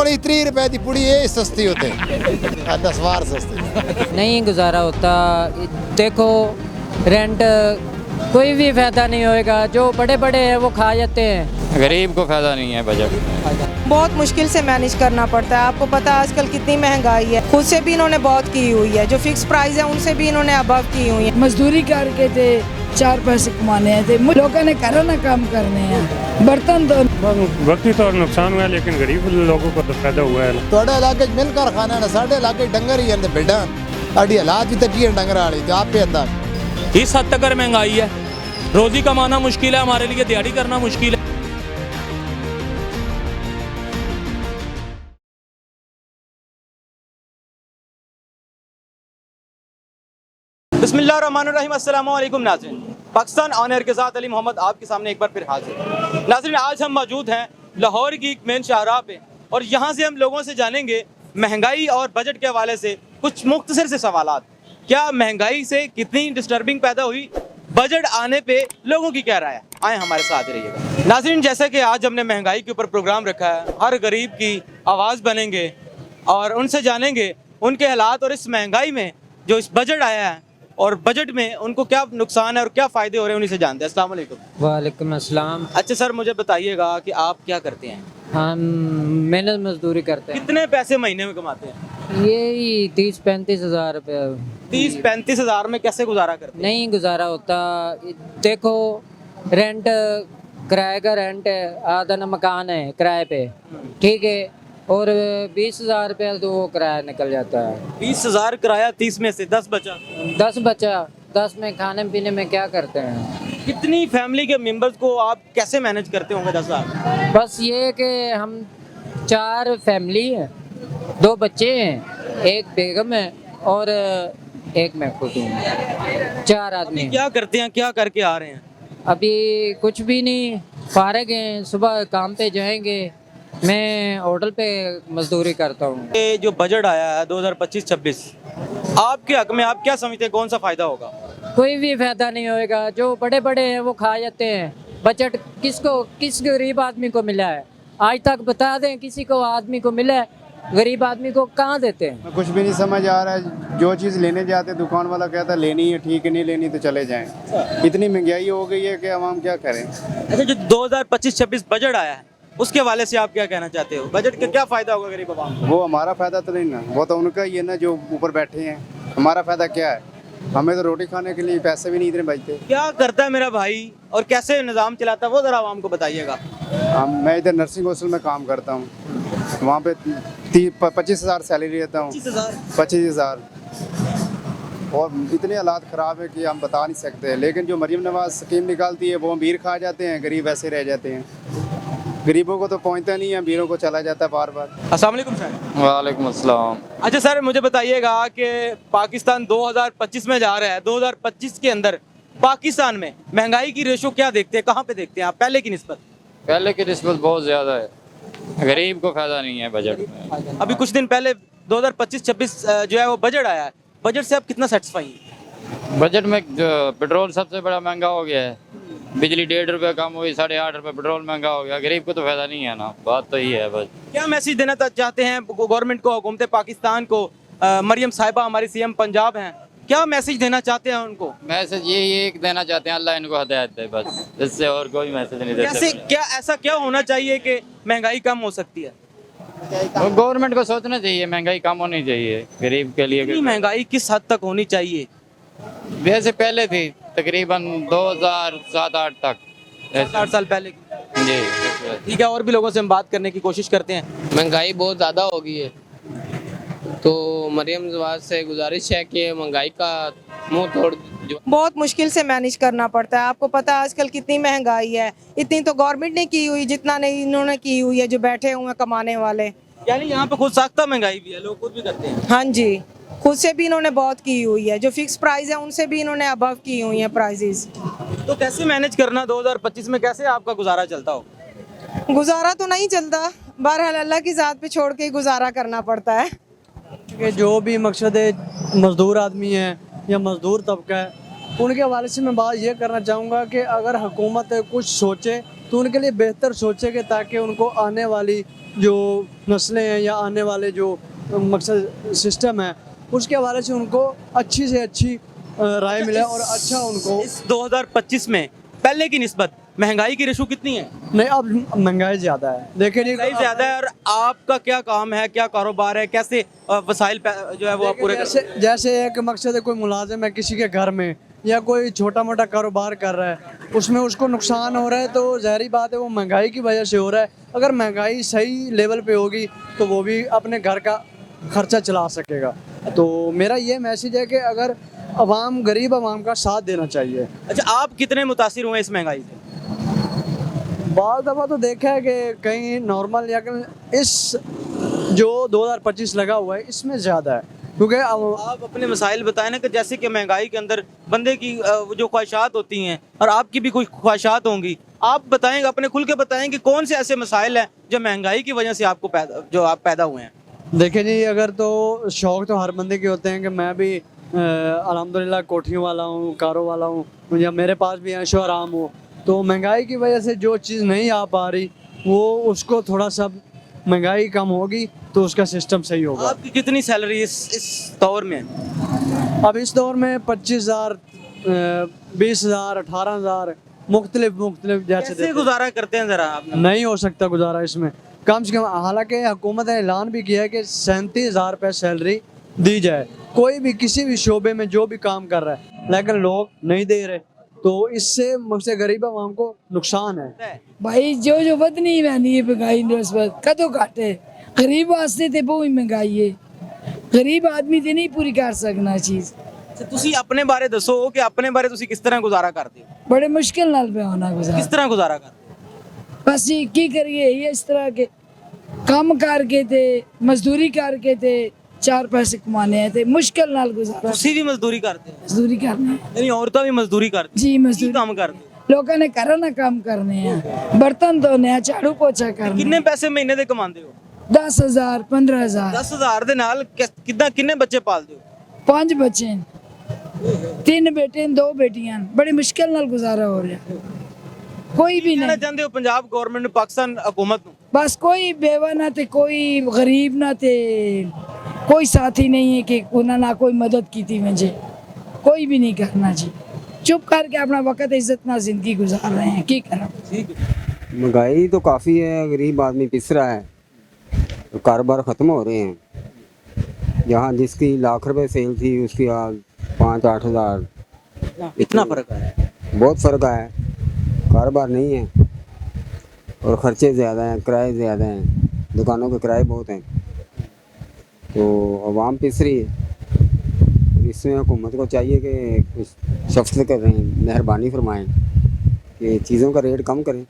कोई 30 रुपए की पुड़ी ये सस्ती होते 10 बार सस्ती नहीं गुजारा होता। देखो रेंट कोई भी फायदा नहीं होएगा, जो बड़े बड़े हैं वो खा जाते हैं, गरीब को फायदा नहीं है बजट। बहुत मुश्किल से मैनेज करना पड़ता है। आपको पता है आजकल कितनी महंगाई है, खुद से भी इन्होंने बहुत की हुई है, जो फिक्स प्राइस है उनसे भी इन्होंने अबव की हुई है। मजदूरी करके थे 4 पैसे कमाने थे, लोगों ने घर ना काम करने हैं, बर्तन तो वक्ती तौर नुकसान हुआ है, लेकिन गरीब लोगों को तो फायदा हुआ है। ਤੁਹਾਡੇ ਇਲਾਕੇ 'ਚ ਮਿਲ ਕਰ ਖਾਣਾ ਨਾ ਸਾਡੇ ਇਲਾਕੇ 'ਚ ਡੰਗਰ ਹੀ ਜਾਂਦੇ ਭੇਡਾਂ ਸਾਡੀ ਹਾਲਾਤ ਵੀ ਤਾਂ ਕੀ ਹੈ ਡੰਗਰਾਂ ਵਾਲੀ ਤੇ ਆਪੇ ਅੰਦਾ इस हद तक महंगाई है, रोजी कमाना मुश्किल है, हमारे लिए दिहाड़ी करना मुश्किल है। बिस्मिल्लाहिर्रहमानिर्रहीम, अस्सलाम वालेकुम नाज़रीन। पाकिस्तान ऑन एयर के साथ अली मोहम्मद आपके सामने एक बार फिर हाजिर। नाज़रीन, आज हम मौजूद हैं लाहौर की मेन शाहराह पे और यहाँ से हम लोगों से जानेंगे महंगाई और बजट के हवाले से कुछ मुख्तसर से सवालात। क्या महंगाई से कितनी डिस्टर्बिंग पैदा हुई, बजट आने पे लोगों की क्या राय है, आए हमारे साथ रहिएगा। नाज़रीन, जैसे कि आज हमने महंगाई के ऊपर प्रोग्राम रखा है, हर गरीब की आवाज़ बनेंगे और उनसे जानेंगे उनके हालात और इस महंगाई में जो इस बजट आया है और बजट में उनको क्या नुकसान है और क्या फ़ायदे हो रहे हैं, उन्हीं से जानते हैं। अस्सलाम वालेकुम। वालेकुम अस्सलाम। अच्छा सर, मुझे बताइएगा कि आप क्या करते हैं? हम मेहनत मजदूरी करते हैं। कितने पैसे महीने में कमाते हैं? यही 30-35 हज़ार रुपये। 30-35 हज़ार में कैसे गुजारा करते हैं? नहीं गुजारा होता। देखो रेंट, किराए का रेंट है, आधा ना मकान है किराए पे, ठीक है, और 20,000 रुपये तो वो किराया निकल जाता है। 20,000 किराया, 30 में से 10 बचा। 10 बचा, 10 में खाने पीने में क्या करते हैं? कितनी फैमिली के मेंबर्स को आप कैसे मैनेज करते होंगे 10,000? बस ये कि हम 4 फैमिली हैं, 2 बच्चे हैं, एक बेगम है और एक मैं खुद हूँ, 4 आदमी। क्या करते हैं, क्या करके आ रहे हैं? अभी कुछ भी नहीं, फारिग हैं, सुबह काम पे जाएंगे। मैं होटल पे मजदूरी करता हूँ। ये जो बजट आया है 2025-26, आपके हक में आप क्या समझते हैं, कौन सा फ़ायदा होगा? कोई भी फायदा नहीं होएगा, जो बड़े बड़े हैं वो खा जाते हैं। बजट किस गरीब आदमी को मिला है? आज तक बता दें किसी को आदमी को मिला है? गरीब आदमी को कहाँ देते हैं? कुछ भी नहीं समझ आ रहा है। जो चीज़ लेने जाते दुकान वाला कहता है लेनी है, ठीक है, नहीं लेनी तो चले जाएं। इतनी महंगाई हो गई है कि हम क्या करें। अच्छा, जो 2025-26 बजट आया है उसके हवाले से आप क्या कहना चाहते हो? बजट का क्या फ़ायदा होगा गरीब आवाम को? वो हमारा फ़ायदा तो नहीं ना, वो तो उनका ही है ना जो ऊपर बैठे हैं। हमारा फ़ायदा क्या है? हमें तो रोटी खाने के लिए पैसे भी नहीं इतने बचते। क्या करता है मेरा भाई और कैसे निज़ाम चलाता है वो ज़रा आवाम को बताइएगा। मैं इधर नर्सिंग हॉस्टल में काम करता हूँ, वहाँ पे 25,000 सैलरी लेता हूँ। 25,000 और इतने हालात ख़राब है कि हम बता नहीं सकते। लेकिन जो मरीम नवाज स्कीम निकालती है वो अमीर खा जाते हैं, गरीब ऐसे रह जाते हैं। गरीबों को तो पहुँचता नहीं है, अमीरों को चला जाता है बार बार। अस्सलाम वालेकुम सर। वालेकुम अस्सलाम। अच्छा सर, मुझे बताइएगा कि पाकिस्तान 2025 में जा रहा है, 2025 के अंदर पाकिस्तान में महंगाई की रेशो क्या देखते हैं, कहाँ पे देखते हैं आप पहले की निस्बत? पहले की निस्बत बहुत ज़्यादा है, गरीब को फायदा नहीं है बजट में। अभी कुछ दिन पहले 2025-26 जो है वो बजट आया है, बजट से आप कितना सेटिस्फाई हैं? बजट में जो पेट्रोल सबसे बड़ा महंगा हो गया है, बिजली 1.5 रुपये कम हुई, 8.5 रुपये पेट्रोल महंगा हो गया, गरीब को तो फायदा नहीं है ना, बात तो ये है बस। क्या मैसेज देना चाहते हैं गवर्नमेंट को, हुकूमत पाकिस्तान को? मरियम साहिबा हमारी सीएम पंजाब हैं, क्या मैसेज देना चाहते हैं उनको? मैसेज यही एक देना चाहते हैं, अल्लाह इनको हिदायत दे, बस इससे और कोई मैसेज नहीं देते। कैसे, क्या ऐसा क्या होना चाहिए कि महंगाई कम हो सकती है? गवर्नमेंट को सोचना चाहिए, महंगाई कम होनी चाहिए गरीब के लिए। महंगाई किस हद तक होनी चाहिए? वैसे पहले थी तकरीबन 2007-8 तक, 8 साल पहले की। जी ठीक है, और भी लोगों से हम बात करने की कोशिश करते हैं। महंगाई बहुत ज़्यादा हो गई है, तो मरियम नवाज से गुजारिश है कि महंगाई का मुंह तोड़ जो। बहुत मुश्किल से मैनेज करना पड़ता है। आपको पता है आजकल कितनी महंगाई है, इतनी तो गवर्नमेंट ने की हुई जितना नहीं इन्होंने की हुई है, जो बैठे हुए हैं कमाने वाले। यानी यहाँ पे खुद साख्ता महंगाई भी है, लोग खुद भी करते हैं। हाँ जी, खुद से भी इन्होंने बहुत की हुई है, जो फिक्स प्राइस है उनसे भी इन्होंने अबव की हुई है प्राइजेस। तो कैसे मैनेज करना 2025 में, कैसे आपका गुजारा चलता हो? गुजारा तो नहीं चलता, बहरहाल अल्लाह की ज़ात पे छोड़ के ही गुजारा करना पड़ता है। कि जो भी मकसद है मज़दूर आदमी है या मज़दूर तबका है, उनके हवाले से मैं बात ये करना चाहूँगा कि अगर हुकूमत कुछ सोचे तो उनके लिए बेहतर सोचेंगे ताकि उनको आने वाली जो नस्लें हैं या आने वाले जो मकसद सिस्टम है उसके हवाले से उनको अच्छी से अच्छी राय मिले और अच्छा उनको। इस 2025 में पहले की निस्बत महंगाई की रेशो कितनी है? नहीं, अब महंगाई ज़्यादा है, देखिए नहीं महंगाई ज़्यादा है। और आपका क्या काम है, क्या कारोबार है, कैसे वसाइल जो है वो आप पूरे जैसे एक मकसद है, कोई मुलाजिम है किसी के घर में या कोई छोटा मोटा कारोबार कर रहा है, उसमें उसको नुकसान हो रहा है तो ज़ाहिर बात है वो महंगाई की वजह से हो रहा है। अगर महंगाई सही लेवल पे होगी तो वो भी अपने घर का खर्चा चला सकेगा। तो मेरा ये मैसेज है कि अगर अवाम, गरीब अवाम का साथ देना चाहिए। अच्छा, आप कितने मुतासिर हुए इस महंगाई से? बहुत दफ़ा तो देखा है कि कहीं नॉर्मल, या इस जो 2025 लगा हुआ है इसमें ज़्यादा है, क्योंकि आप अपने मसाइल बताएं ना, कि जैसे कि महंगाई के अंदर बंदे की जो ख्वाहिशात होती हैं और आपकी भी कोई ख्वाहिशात होंगी, आप बताएंगे, अपने खुल के बताएं कि कौन से ऐसे मसाइल हैं जो महंगाई की वजह से आपको पैदा हुए हैं। देखिए जी, अगर तो शौक़ तो हर बंदे के होते हैं कि मैं भी अल्हम्दुलिल्लाह कोठियों वाला हूँ, कारों वाला हूँ, या मेरे पास भी ऐशो आराम हो, तो महंगाई की वजह से जो चीज़ नहीं आ पा रही वो उसको थोड़ा सा महंगाई कम होगी तो उसका सिस्टम सही होगा। आपकी कितनी सैलरी इस दौर में? अब इस दौर में 25,000, 20,000, 18,000 मुख्तलिफ जैसे कैसे गुजारा करते हैं ज़रा आप? नहीं हो सकता गुजारा इसमें, कम से कम। हालांकि हुकूमत ने ऐलान भी किया है कि 37,000 रुपये सैलरी दी जाए कोई भी किसी भी शोबे में जो भी काम कर रहा है, लेकिन लोग नहीं दे रहे, तो इससे मुझसे गरीब आवाम को नुकसान है। भाई जो वधनी वैनी है महंगाई निस्बत कदों घट है, गरीब वास्ते ते बहुत महंगाई है, गरीब आदमी ते नहीं पूरी कर सकना चीज़। ਤੁਸੀਂ ਆਪਣੇ ਬਾਰੇ ਦੱਸੋ ਕਿ ਆਪਣੇ ਬਾਰੇ ਤੁਸੀਂ ਕਿਸ ਤਰ੍ਹਾਂ ਗੁਜ਼ਾਰਾ ਕਰਦੇ ਹੋ? बड़े मुश्किल नाल पे होना गुजारा। किस तरह गुजारा करते हो? बस ये की करिए, ये इस तरह के काम करके थे, मजदूरी करके थे, 4 पैसे कमाने हैं थे, मुश्किल नाल गुजारा। ਤੁਸੀਂ ਵੀ ਮਜ਼ਦੂਰੀ ਕਰਦੇ ਹੋ? मजदूरी करना यानी औरतें भी मजदूरी करती जी, हैं? ਕੀ मजदूरी ਕੰਮ ਕਰਦੇ ਹੋ? लोगों ने घरों काम करने हैं, बर्तन धोने हैं, झाड़ू पोछा करना। ਕਿੰਨੇ ਪੈਸੇ ਮਹੀਨੇ ਦੇ ਕਮਾਉਂਦੇ ਹੋ? 10,000, 15,000। 10,000 ਦੇ ਨਾਲ ਕਿੰਨੇ ਬੱਚੇ ਪਾਲਦੇ ਹੋ? 5 बच्चे हैं, 3 बेटे, 2 बेटियां, बड़ी मुश्किल नाल गुजारा हो रहा है। कोई भी ਕਹਿਣਾ नहीं, ਚਾਹੁੰਦੇ ਹੋ ਪੰਜਾਬ ਗਵਰਨਮੈਂਟ ਨੂੰ, ਪਾਕਿस्तान हुकूमत ਨੂੰ? बस कोई बेवा ना थे, कोई गरीब ना थे, कोई साथी नहीं है कि उन्होंने ना कोई मदद की थी मुझे, कोई भी नहीं करना जी, चुप करके अपना वक्त इज्जत ना जिंदगी गुजार रहे हैं, की करें। महंगाई तो काफ़ी है, गरीब आदमी पिस रहा है, तो कारोबार ख़त्म हो रहे हैं। जहाँ जिसकी लाख रुपए सेल थी उसकी आज 5-8 हज़ार, इतना फर्क है? बहुत फ़र्क है, कारोबार नहीं है और ख़र्चे ज़्यादा हैं, किराए ज़्यादा हैं, दुकानों के किराए बहुत हैं, तो आवाम पिस रही है। इसमें हुकूमत को चाहिए कि कुछ शफ़क़त करें, मेहरबानी फरमाएं कि चीज़ों का रेट कम करें।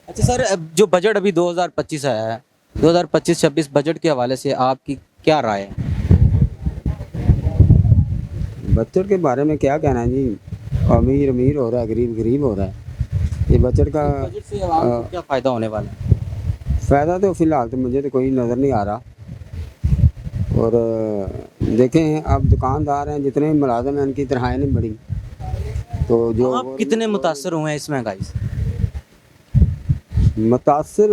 अच्छा सर, जो बजट अभी 2025 आया है, 2025-26 बजट के हवाले से आपकी क्या राय है? बजट के बारे में क्या कहना है जी, अमीर अमीर हो रहा है, गरीब गरीब हो रहा है। ये बजट का बजट से आवाम को क्या फ़ायदा होने वाला है? फ़ायदा तो फ़िलहाल तो मुझे तो कोई नज़र नहीं आ रहा। और देखें, अब दुकानदार हैं, जितने मुलाजिम हैं उनकी तनख्वाहें नहीं बढ़ी, तो जो आप कितने मुतासर हुए हैं इस महंगाई से? मुतासर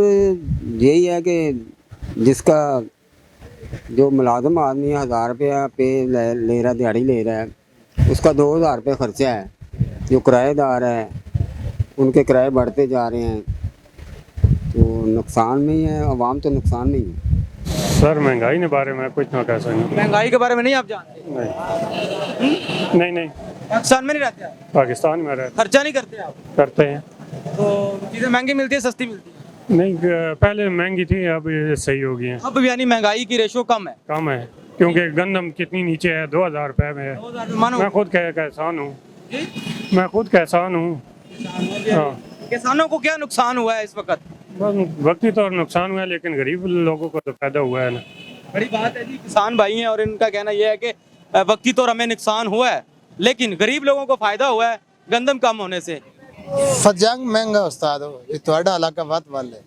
यही है कि जिसका जो मुलाजिम आदमी 1,000 रुपया पे ले रहा, दिहाड़ी ले रहा है, उसका 2,000 रुपये ख़र्चा है। जो किराएदार है उनके किराए बढ़ते जा रहे हैं, तो नुकसान में ही है, आवाम तो नुकसान में ही है। सर महंगाई के बारे में कुछ ना कह सकते। महंगाई के बारे में नहीं आप जानते? नहीं नहीं, पाकिस्तान में नहीं रहते आप? पाकिस्तान में रहते, खर्चा नहीं करते आप? करते हैं। तो चीज़ें महंगी मिलती है, सस्ती मिलती है? नहीं, पहले महंगी थी, अब ये सही हो गई है। अब यानी महंगाई की रेशो कम है? कम है, क्योंकि गंदम कितनी नीचे है, 2,000 रुपये में है। 2,000 मानो? मैं खुद किसान हूँ, मैं खुद किसान हूँ। हाँ, किसानों को क्या नुकसान हुआ है इस वक्त? वक्ती तौर नुकसान हुआ है, लेकिन गरीब लोगों को तो फायदा हुआ है ना। बड़ी बात है जी, किसान भाई हैं और इनका कहना यह है कि वक्ती तौर हमें नुकसान हुआ है, लेकिन गरीब लोगों को फायदा हुआ है गंदम कम होने से। फजंग महंगा उस्ताद हो, ये ਤੁਹਾਡਾ ਇਲਾਕਾ ਵੱਧ ਵੱਲ ਹੈ।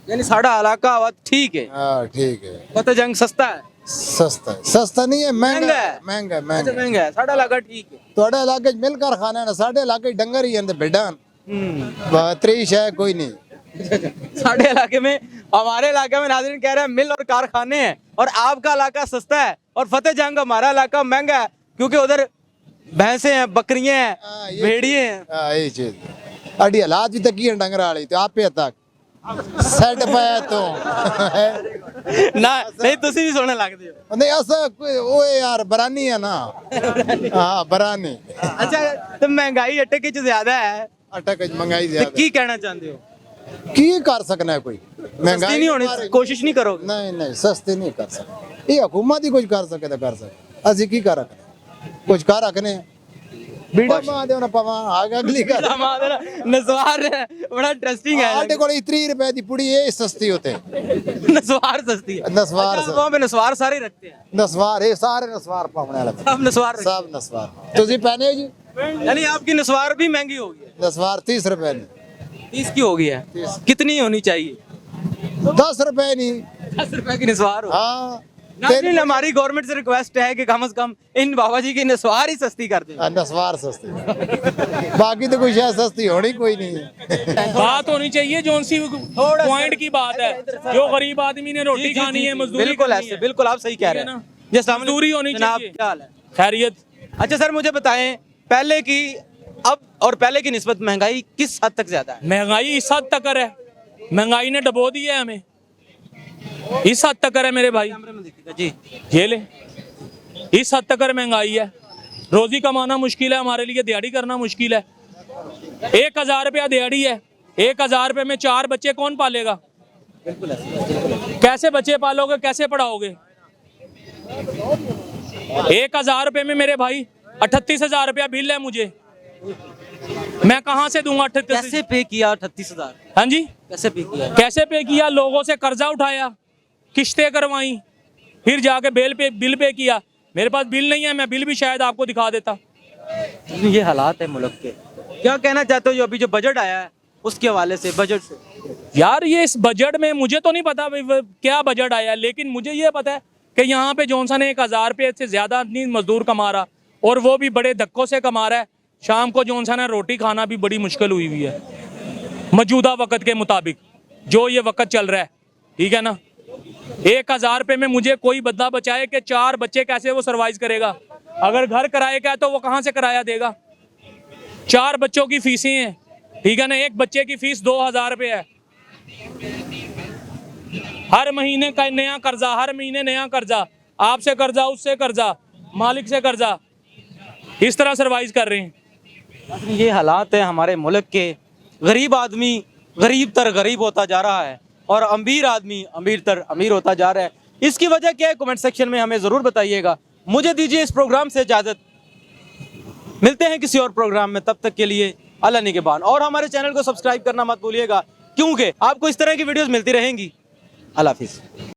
यानी साड़ा इलाका ठीक है? हाँ ठीक है। फतेहजंग सस्ता है? सस्ता है, सस्ता नहीं है, महंगा है, महंगा अच्छा महंगा है। साड़ा इलाका ठीक है? ਤੁਹਾਡੇ ਇਲਾਕੇ 'ਚ ਮਿਲ ਕਾਰਖਾਨਾ ਨਾ, ਸਾਡੇ ਇਲਾਕੇ 'ਚ ਡੰਗਰ ਹੀ ਜਾਂਦੇ, ਭੇਡਾਂ त्रीश है कोई नहीं। साढ़े इलाके में, हमारे इलाके में नाज़रीन कह रहे हैं मिल और कारखाने हैं और आपका इलाका सस्ता है और फतेह जंग हमारा इलाका महंगा है क्योंकि उधर भैंसे हैं, बकरियां हैं, भेड़िए हैं। यही चीज अड़ी हालात भी तकी डंगर वाली तो आपे तक सेट पाया तो ना नहीं तुसी भी सोने लगते हो। नहीं ऐसा ओए यार बरानी है ना। हाँ बरानी। अच्छा तो महंगाई अटे की ज्यादा है, अटक महंगाई तो ज्यादा की कहना चाहते हो? की कर सकना है कोई महंगाई नहीं होनी, कोशिश नहीं करोगे? नहीं नहीं सस्ते नहीं कर सकते, ये हुकूमत ही कुछ कर सके तो कर सके, असि की कर रखने कुछ कर रखने बीड़ा मां दे ना पवा आगे अगली कर नस्वार बड़ा इंटरेस्टिंग है। आटे को 30 रुपए दी पुड़ी ये सस्ती होते नस्वार सस्ती है। नस्वार अच्छा, वहाँ पे नस्वार सारे रखते हैं। नस्वार ये सारे नस्वार पावने वाले सब नस्वार रखते सब नस्वार तुझे पहने जी हैं। यानी आपकी नस्वार भी महंगी होगी है? नस्वार 30 रुपए नहीं 30 की होगी है। कितनी होनी चाहिए? 10 रुपए नहीं 10 रुपए की नस्वार हो। हाँ नाज़रीन हमारी गवर्नमेंट से रिक्वेस्ट है कि कम से कम इन बाबा जी की नस्वार ही सस्ती कर दें। नस्वार सस्ती बाकी तो कोई शायद सस्ती होनी कोई नहीं है। बात होनी चाहिए जो सी पॉइंट की बात है, जो गरीब आदमी ने रोटी खानी है, मजदूरी बिल्कुल करनी ऐसे, है। बिल्कुल आप सही कह रहे हैं, जैसे मजदूरी होनी जनाब, चाहिए। क्या हाल है? खैरियत। अच्छा सर मुझे बताएं पहले की अब और पहले की निस्बत महंगाई किस हद तक ज्यादा है? महंगाई इस हद तक है, महंगाई ने डबो दी है हमें, इस हद तक है मेरे भाई जी। ये ले इस हद तक महंगाई है, रोजी कमाना मुश्किल है हमारे लिए, दिहाड़ी करना मुश्किल है। 1000 रुपया दिहाड़ी है, 1000 रुपये में 4 बच्चे कौन पालेगा? कैसे बच्चे पालोगे, कैसे पढ़ाओगे? 1000 रुपये में मेरे भाई 38,000 रुपया बिल है मुझे, मैं कहाँ से दूंगा 38? कैसे पे किया 38,000? हाँ जी कैसे पे किया? कैसे पे किया? लोगों से कर्जा उठाया, किश्तें करवाई, फिर जाके बिल पे किया। मेरे पास बिल नहीं है, मैं बिल भी शायद आपको दिखा देता। ये हालात है मुल्क के। क्या कहना चाहते हो जो अभी जो बजट आया है उसके हवाले से, बजट से? यार ये इस बजट में मुझे तो नहीं पता क्या बजट आया, लेकिन मुझे ये पता है कि यहाँ पे जॉनसन 1000 रुपये से ज्यादा नहीं मजदूर कमा रहा, और वो भी बड़े धक्कों से कमा रहा है। शाम को जॉनसन है रोटी खाना भी बड़ी मुश्किल हुई हुई है मौजूदा वक्त के मुताबिक, जो ये वक्त चल रहा है, ठीक है ना। 1000 रुपये में मुझे कोई बदला बचाए कि 4 बच्चे कैसे वो सर्वाइव करेगा? अगर घर किराए का है तो वो कहाँ से किराया देगा? 4 बच्चों की फीसें हैं, ठीक है ना, एक बच्चे की फीस 2000 रुपये है, हर महीने का नया कर्जा, हर महीने नया कर्जा, आपसे कर्जा, उससे कर्जा, मालिक से कर्जा, इस तरह सर्वाइव कर रहे हैं। ये हालात है हमारे मुल्क के। गरीब आदमी गरीब तर गरीब होता जा रहा है और अमीर आदमी अमीर तर अमीर होता जा रहा है। इसकी वजह क्या है कमेंट सेक्शन में हमें ज़रूर बताइएगा। मुझे दीजिए इस प्रोग्राम से इजाज़त, मिलते हैं किसी और प्रोग्राम में, तब तक के लिए अल्लाह निगहबान। और हमारे चैनल को सब्सक्राइब करना मत भूलिएगा क्योंकि आपको इस तरह की वीडियोस मिलती रहेंगी। अल्लाह हाफिज़।